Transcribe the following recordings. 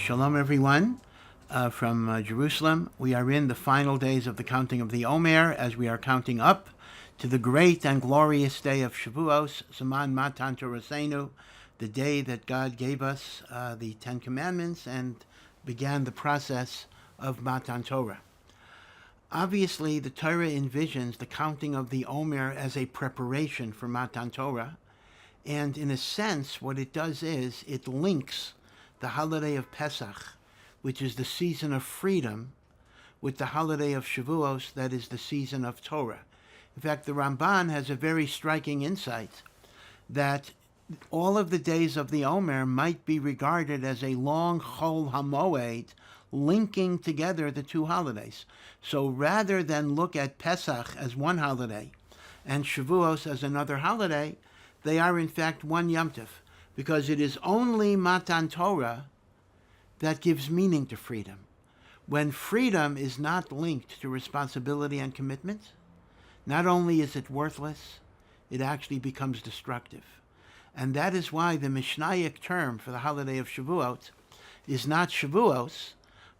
Shalom, everyone, from Jerusalem. We are in the final days of the counting of the Omer, as we are counting up to the great and glorious day of Shavuot, Zaman Matan Torah, the day that God gave us the Ten Commandments and began the process of Matan Torah. Obviously, the Torah envisions the counting of the Omer as a preparation for Matan Torah, and in a sense, what it does is it links the holiday of Pesach, which is the season of freedom, with the holiday of Shavuot, that is the season of Torah. In fact, the Ramban has a very striking insight that all of the days of the Omer might be regarded as a long Chol HaMoed, linking together the two holidays. So rather than look at Pesach as one holiday and Shavuot as another holiday, they are in fact one Yom Tov, because it is only Matan Torah that gives meaning to freedom. When freedom is not linked to responsibility and commitment, not only is it worthless, it actually becomes destructive. And that is why the Mishnaic term for the holiday of Shavuot is not Shavuos,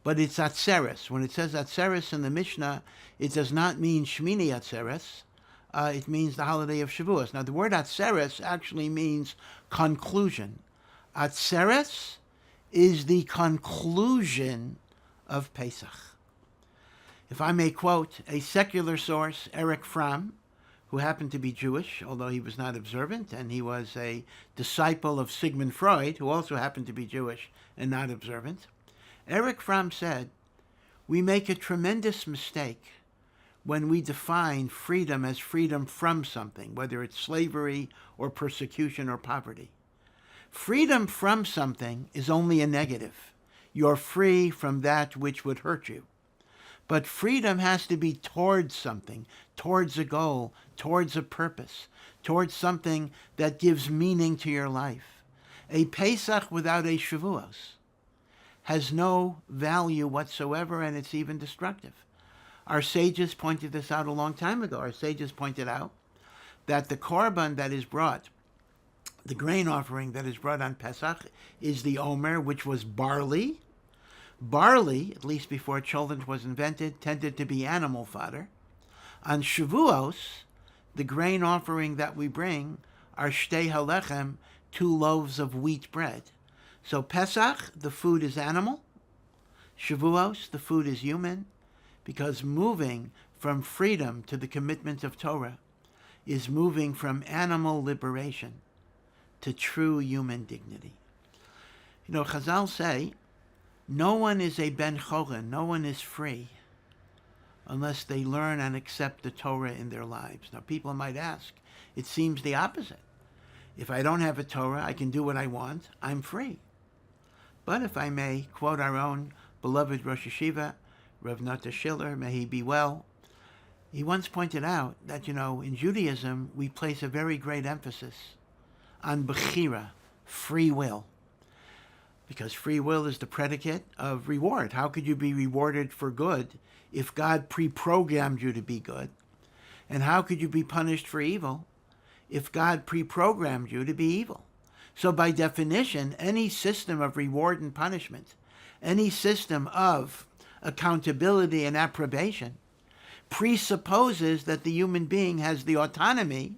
but it's Atzeres. When it says Atzeres in the Mishnah, it does not mean Shmini Atzeres. It means the holiday of Shavuos. Now, the word Atzeres actually means conclusion. Atzeres is the conclusion of Pesach. If I may quote a secular source, Erich Fromm, who happened to be Jewish, although he was not observant, and he was a disciple of Sigmund Freud, who also happened to be Jewish and not observant. Erich Fromm said, "We make a tremendous mistake when we define freedom as freedom from something, whether it's slavery or persecution or poverty. Freedom from something is only a negative. You're free from that which would hurt you. But freedom has to be towards something, towards a goal, towards a purpose, towards something that gives meaning to your life. A Pesach without a Shavuos has no value whatsoever, and it's even destructive." Our sages pointed this out a long time ago. Our sages pointed out that the korban that is brought, the grain offering that is brought on Pesach, is the Omer, which was barley. Barley, at least before cholent was invented, tended to be animal fodder. On Shavuos, the grain offering that we bring are shtei halechem, 2 loaves of wheat bread. So Pesach, the food is animal. Shavuos, the food is human, because moving from freedom to the commitment of Torah is moving from animal liberation to true human dignity. You know, Chazal say, no one is a ben choren, no one is free, unless they learn and accept the Torah in their lives. Now, people might ask, it seems the opposite. If I don't have a Torah, I can do what I want, I'm free. But if I may quote our own beloved Rosh Yeshiva, Rav Nata Schiller, may he be well, he once pointed out that, in Judaism, we place a very great emphasis on bechira, free will. Because free will is the predicate of reward. How could you be rewarded for good if God pre-programmed you to be good? And how could you be punished for evil if God pre-programmed you to be evil? So by definition, any system of reward and punishment, any system of accountability and approbation, presupposes that the human being has the autonomy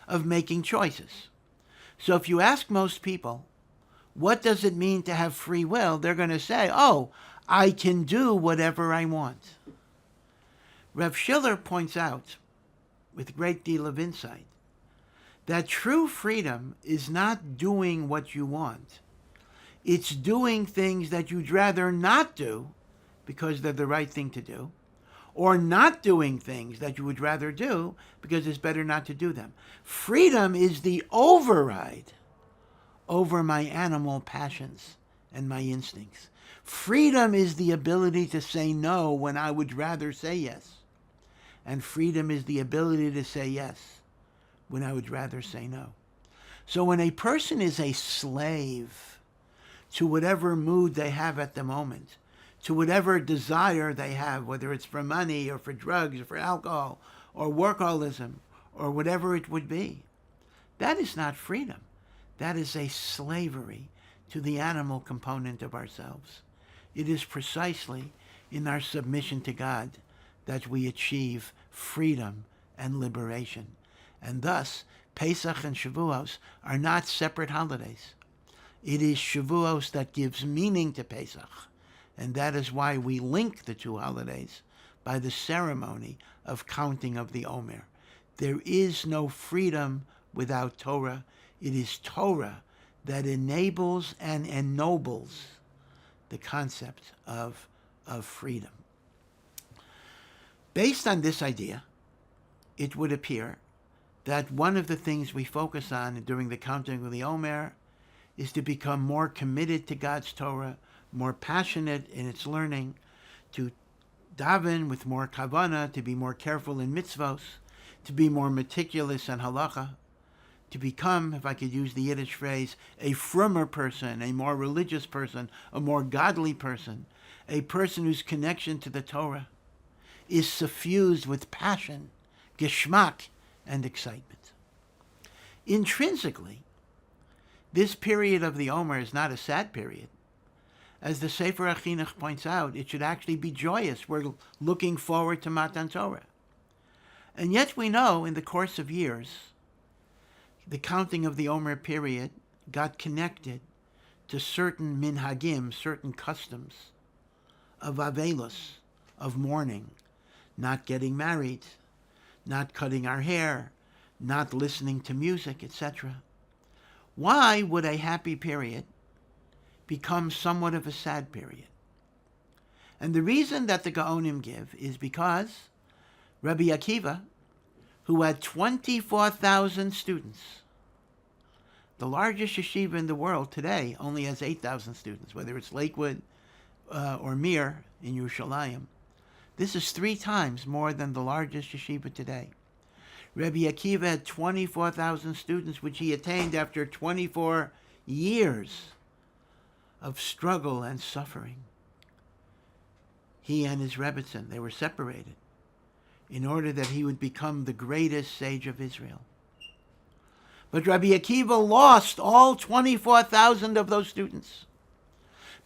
of making choices. So if you ask most people, what does it mean to have free will? They're going to say, I can do whatever I want. Rev Schiller points out, with a great deal of insight, that true freedom is not doing what you want. It's doing things that you'd rather not do because they're the right thing to do, or not doing things that you would rather do because it's better not to do them. Freedom is the override over my animal passions and my instincts. Freedom is the ability to say no when I would rather say yes. And freedom is the ability to say yes when I would rather say no. So when a person is a slave to whatever mood they have at the moment, to whatever desire they have, whether it's for money or for drugs or for alcohol or workaholism or whatever it would be, that is not freedom. That is a slavery to the animal component of ourselves. It is precisely in our submission to God that we achieve freedom and liberation. And thus, Pesach and Shavuos are not separate holidays. It is Shavuos that gives meaning to Pesach, and that is why we link the two holidays by the ceremony of counting of the Omer. There is no freedom without Torah. It is Torah that enables and ennobles the concept of freedom. Based on this idea, it would appear that one of the things we focus on during the counting of the Omer is to become more committed to God's Torah, more passionate in its learning, to daven with more kavanah, to be more careful in mitzvos, to be more meticulous in halacha, to become, if I could use the Yiddish phrase, a frummer person, a more religious person, a more godly person, a person whose connection to the Torah is suffused with passion, geschmack, and excitement. Intrinsically, this period of the Omer is not a sad period. As the Sefer HaChinuch points out, it should actually be joyous. We're looking forward to Matan Torah. And yet we know in the course of years, the counting of the Omer period got connected to certain minhagim, certain customs of avelus, of mourning, not getting married, not cutting our hair, not listening to music, etc. Why would a happy period become somewhat of a sad period? And the reason that the Gaonim give is because Rabbi Akiva, who had 24,000 students, the largest yeshiva in the world today only has 8,000 students, whether it's Lakewood or Mir in Yerushalayim. This is 3 times more than the largest yeshiva today. Rabbi Akiva had 24,000 students, which he attained after 24 years of struggle and suffering. He and his Rebbetzin, they were separated in order that he would become the greatest sage of Israel. But Rabbi Akiva lost all 24,000 of those students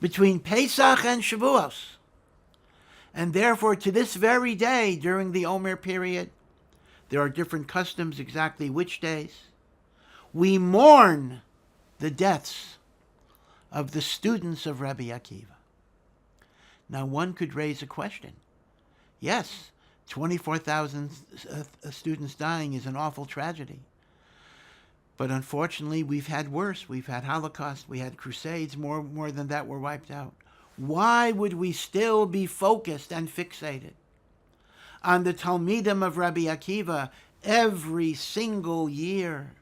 between Pesach and Shavuos. And therefore, to this very day, during the Omer period, there are different customs, exactly which days. We mourn the deaths of the students of Rabbi Akiva. Now, one could raise a question. Yes, 24,000 students dying is an awful tragedy. But unfortunately, we've had worse. We've had Holocaust. We had Crusades. More than that were wiped out. Why would we still be focused and fixated on the Talmidim of Rabbi Akiva every single year?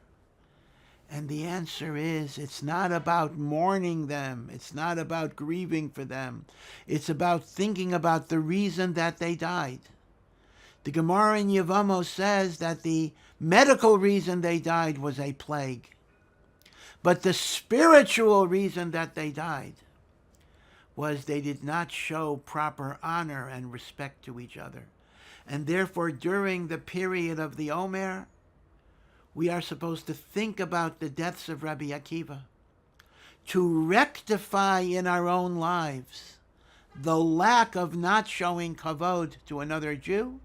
And the answer is, it's not about mourning them. It's not about grieving for them. It's about thinking about the reason that they died. The Gemara in Yevamos says that the medical reason they died was a plague. But the spiritual reason that they died was they did not show proper honor and respect to each other. And therefore, during the period of the Omer, we are supposed to think about the deaths of Rabbi Akiva, to rectify in our own lives the lack of not showing kavod to another Jew,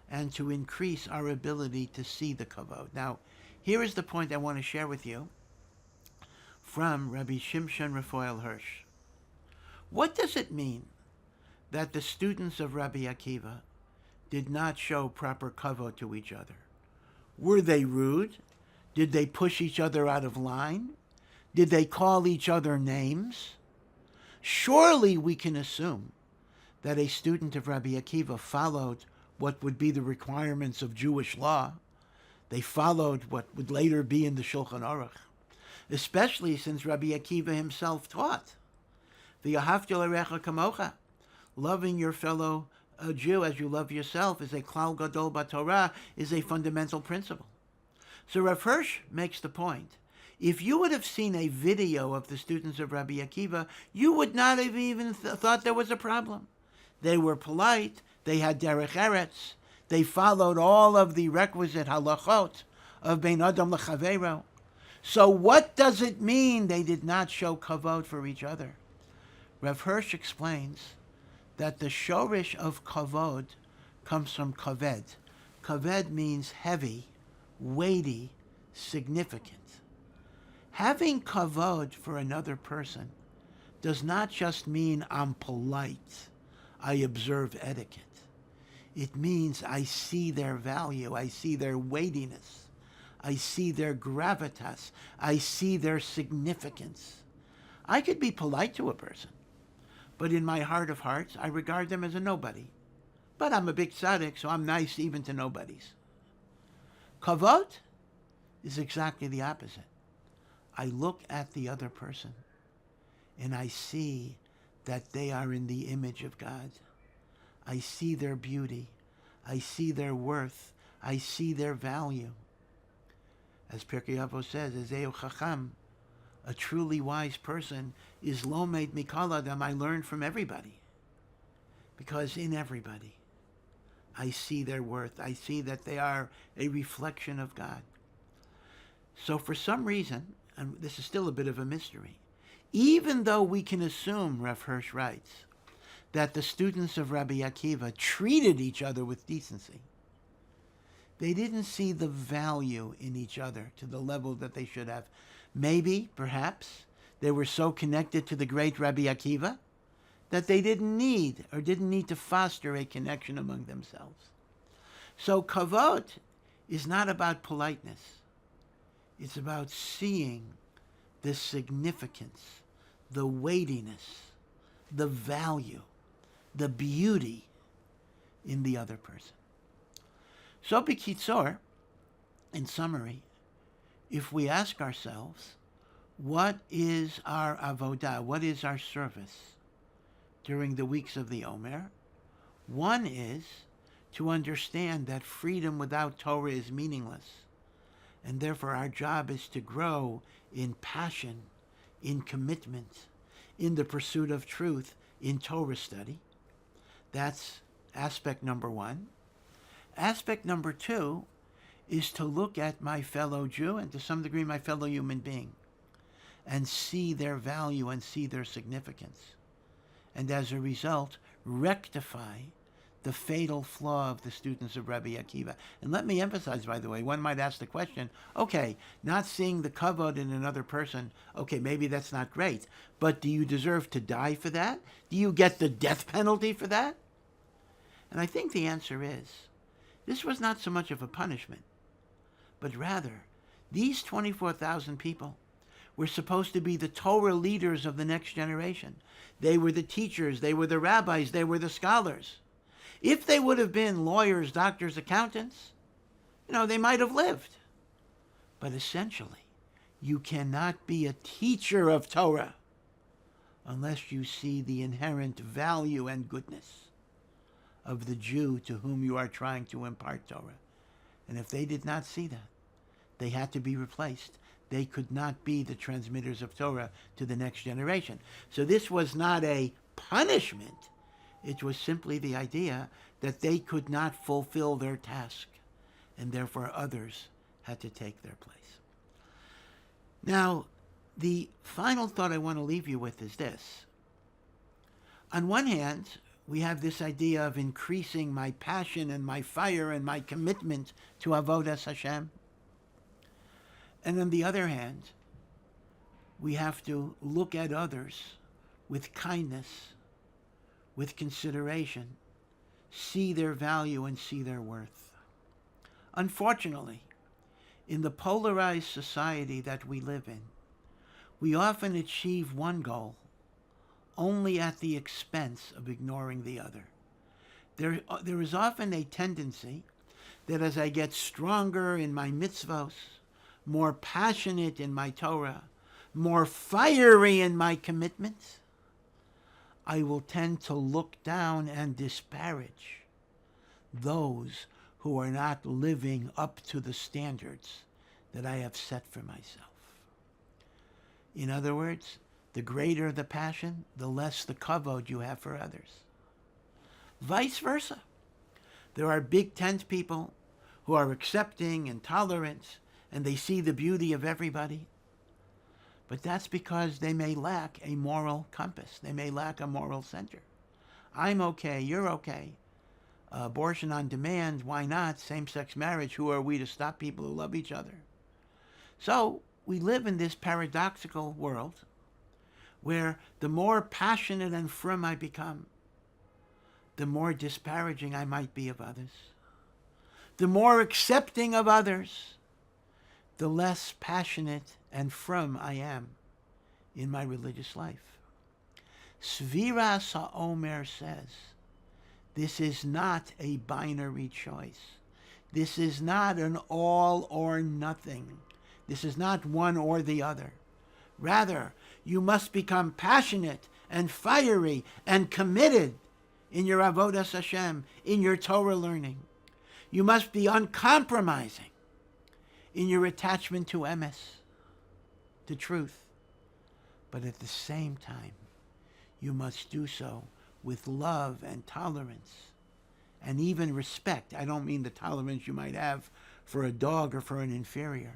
and to increase our ability to see the kavod. Now, here is the point I want to share with you from Rabbi Shimshon Raphael Hirsch. What does it mean that the students of Rabbi Akiva did not show proper kavod to each other? Were they rude? Did they push each other out of line? Did they call each other names? Surely we can assume that a student of Rabbi Akiva followed what would be the requirements of Jewish law. They followed what would later be in the Shulchan Aruch, especially since Rabbi Akiva himself taught, V'yahavta l'recha kamocha, loving your fellow Jew as you love yourself is a klal gadol b'Torah, is a fundamental principle. So Rav Hirsch makes the point. If you would have seen a video of the students of Rabbi Akiva, you would not have even thought there was a problem. They were polite. They had derech eretz. They followed all of the requisite halachot of bein adam lechaveiro. So what does it mean they did not show kavod for each other? Rav Hirsch explains that the shorish of kavod comes from kaved. Kaved means heavy, weighty, significant. Having kavod for another person does not just mean I'm polite, I observe etiquette. It means I see their value, I see their weightiness, I see their gravitas, I see their significance. I could be polite to a person, but in my heart of hearts, I regard them as a nobody. But I'm a big tzaddik, so I'm nice even to nobodies. Kavod is exactly the opposite. I look at the other person and I see that they are in the image of God. I see their beauty. I see their worth. I see their value. As Pirkei Avos says, Ezeu Chacham, a truly wise person is lomed mikol adam. I learn from everybody. Because in everybody, I see their worth. I see that they are a reflection of God. So for some reason, and this is still a bit of a mystery, even though we can assume, Rav Hirsch writes, that the students of Rabbi Akiva treated each other with decency, they didn't see the value in each other to the level that they should have. Maybe, perhaps, they were so connected to the great Rabbi Akiva that they didn't need to foster a connection among themselves. So kavod is not about politeness. It's about seeing the significance, the weightiness, the value, the beauty in the other person. So b'kitzor, in summary, if we ask ourselves, what is our avodah, what is our service during the weeks of the Omer? One is to understand that freedom without Torah is meaningless, and therefore our job is to grow in passion, in commitment, in the pursuit of truth, in Torah study. That's aspect number one. Aspect number two is to look at my fellow Jew, and to some degree my fellow human being, and see their value and see their significance. And as a result, rectify the fatal flaw of the students of Rabbi Akiva. And let me emphasize, by the way, one might ask the question, okay, not seeing the kavod in another person, okay, maybe that's not great, but do you deserve to die for that? Do you get the death penalty for that? And I think the answer is, this was not so much of a punishment, but rather, these 24,000 people were supposed to be the Torah leaders of the next generation. They were the teachers, they were the rabbis, they were the scholars. If they would have been lawyers, doctors, accountants, they might have lived. But essentially, you cannot be a teacher of Torah unless you see the inherent value and goodness of the Jew to whom you are trying to impart Torah. And if they did not see that, they had to be replaced. They could not be the transmitters of Torah to the next generation. So this was not a punishment. It was simply the idea that they could not fulfill their task, and therefore others had to take their place. Now, the final thought I want to leave you with is this. On one hand, we have this idea of increasing my passion and my fire and my commitment to Avodas Hashem. And on the other hand, we have to look at others with kindness, with consideration, see their value and see their worth. Unfortunately, in the polarized society that we live in, we often achieve one goal only at the expense of ignoring the other. There is often a tendency that as I get stronger in my mitzvos, more passionate in my Torah, more fiery in my commitments, I will tend to look down and disparage those who are not living up to the standards that I have set for myself. In other words, the greater the passion, the less the kavod you have for others. Vice versa. There are big tent people who are accepting and tolerant, and they see the beauty of everybody. But that's because they may lack a moral compass. They may lack a moral center. I'm okay, you're okay. Abortion on demand, why not? Same-sex marriage, who are we to stop people who love each other? So we live in this paradoxical world where the more passionate and frum I become, the more disparaging I might be of others. The more accepting of others, the less passionate and frum I am in my religious life. Sviras HaOmer says, this is not a binary choice. This is not an all or nothing. This is not one or the other. Rather, you must become passionate and fiery and committed in your avodas Hashem, in your Torah learning. You must be uncompromising in your attachment to emes, to truth. But at the same time, you must do so with love and tolerance and even respect. I don't mean the tolerance you might have for a dog or for an inferior,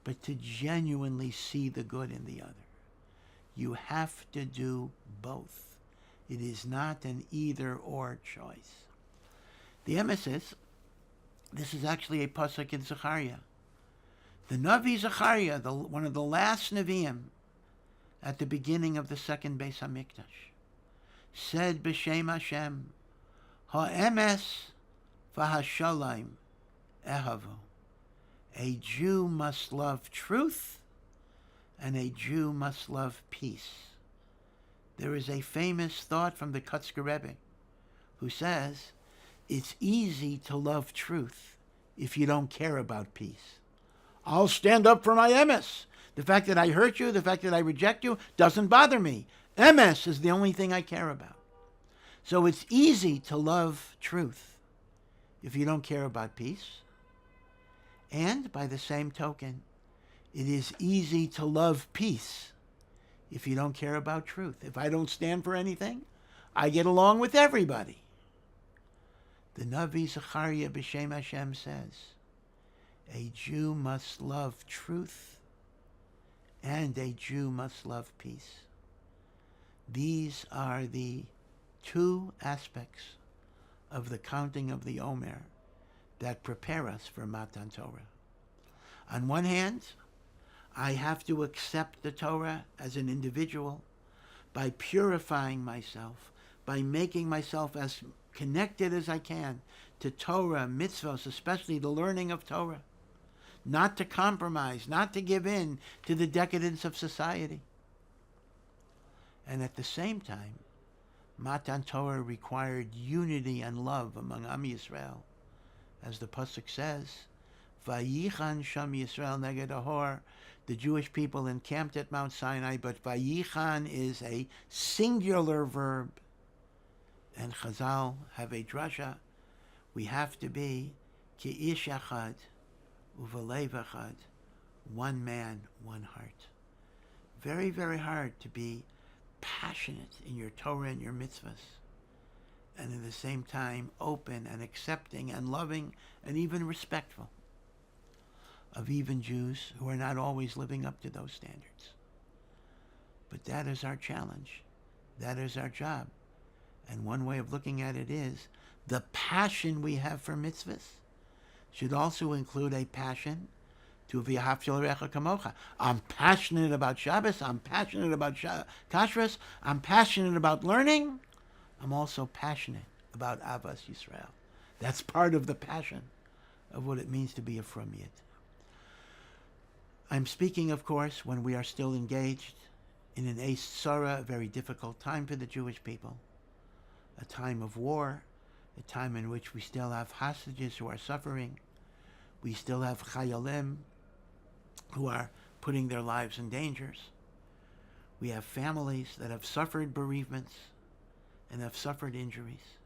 but to genuinely see the good in the other. You have to do both. It is not an either-or choice. The emes this is actually a pasuk in Zechariah. The Navi Zechariah, one of the last Nevi'im at the beginning of the second Beis HaMikdash, said b'shem Hashem, ha'emes v'hashalom ehavu. A Jew must love truth, and a Jew must love peace. There is a famous thought from the Kutzker Rebbe, who says, it's easy to love truth if you don't care about peace. I'll stand up for my emes. The fact that I hurt you, the fact that I reject you, doesn't bother me. Emes is the only thing I care about. So it's easy to love truth if you don't care about peace. And by the same token, it is easy to love peace if you don't care about truth. If I don't stand for anything, I get along with everybody. The Navi Zechariah b'shem Hashem says, a Jew must love truth and a Jew must love peace. These are the two aspects of the counting of the Omer that prepare us for Matan Torah. On one hand, I have to accept the Torah as an individual by purifying myself, by making myself as connected as I can to Torah, mitzvahs, especially the learning of Torah, not to compromise, not to give in to the decadence of society. And at the same time, Matan Torah required unity and love among Am Yisrael. As the pasuk says, Vayichan Sham Yisrael neged Ohr, the Jewish people encamped at Mount Sinai, but Vayichan is a singular verb. And Chazal have a drasha, we have to be ki ish echad uvalev echad, one man, one heart. Very, very hard to be passionate in your Torah and your mitzvahs, and at the same time open and accepting and loving and even respectful of even Jews who are not always living up to those standards. But that is our challenge. That is our job. And one way of looking at it is the passion we have for mitzvahs should also include a passion to v'ahavta l'recha kamocha. I'm passionate about Shabbos. I'm passionate about kashrus. I'm passionate about learning. I'm also passionate about Avas Yisrael. That's part of the passion of what it means to be a frum Yid. I'm speaking, of course, when we are still engaged in an Eis Tzara, a very difficult time for the Jewish people, a time of war, a time in which we still have hostages who are suffering. We still have chayalim who are putting their lives in dangers. We have families that have suffered bereavements and have suffered injuries.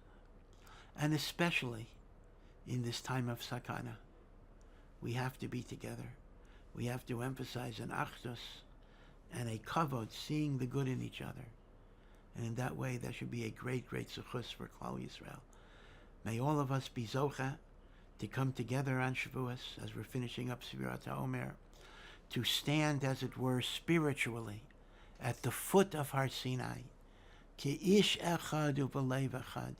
And especially in this time of sakana, we have to be together. We have to emphasize an achdus and a kavod, seeing the good in each other. And in that way, there should be a great, great zechus for Klal Yisrael. May all of us be zocha to come together on Shavuos as we're finishing up Sfirat HaOmer, to stand, as it were, spiritually at the foot of Har Sinai. Ki ish echad u'belev echad.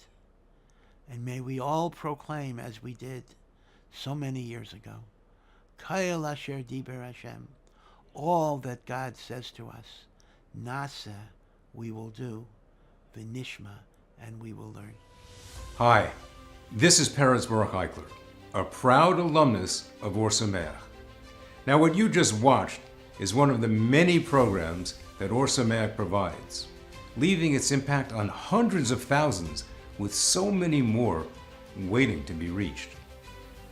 And may we all proclaim, as we did so many years ago, Kol asher diber Hashem, all that God says to us, Nasa, we will do, V'nishma, and we will learn. Hi, this is Peretz Baruch Eichler, a proud alumnus of Ohr Somayach. Now, what you just watched is one of the many programs that Ohr Somayach provides, leaving its impact on hundreds of thousands, with so many more waiting to be reached.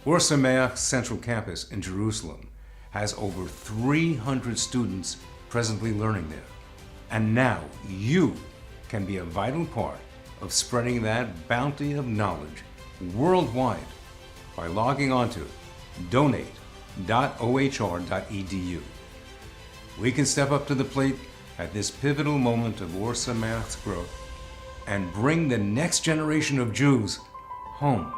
Ohr Somayach's central campus in Jerusalem has over 300 students presently learning there. And now you can be a vital part of spreading that bounty of knowledge worldwide by logging on to donate.ohr.edu. We can step up to the plate at this pivotal moment of Ohr Somayach's growth and bring the next generation of Jews home.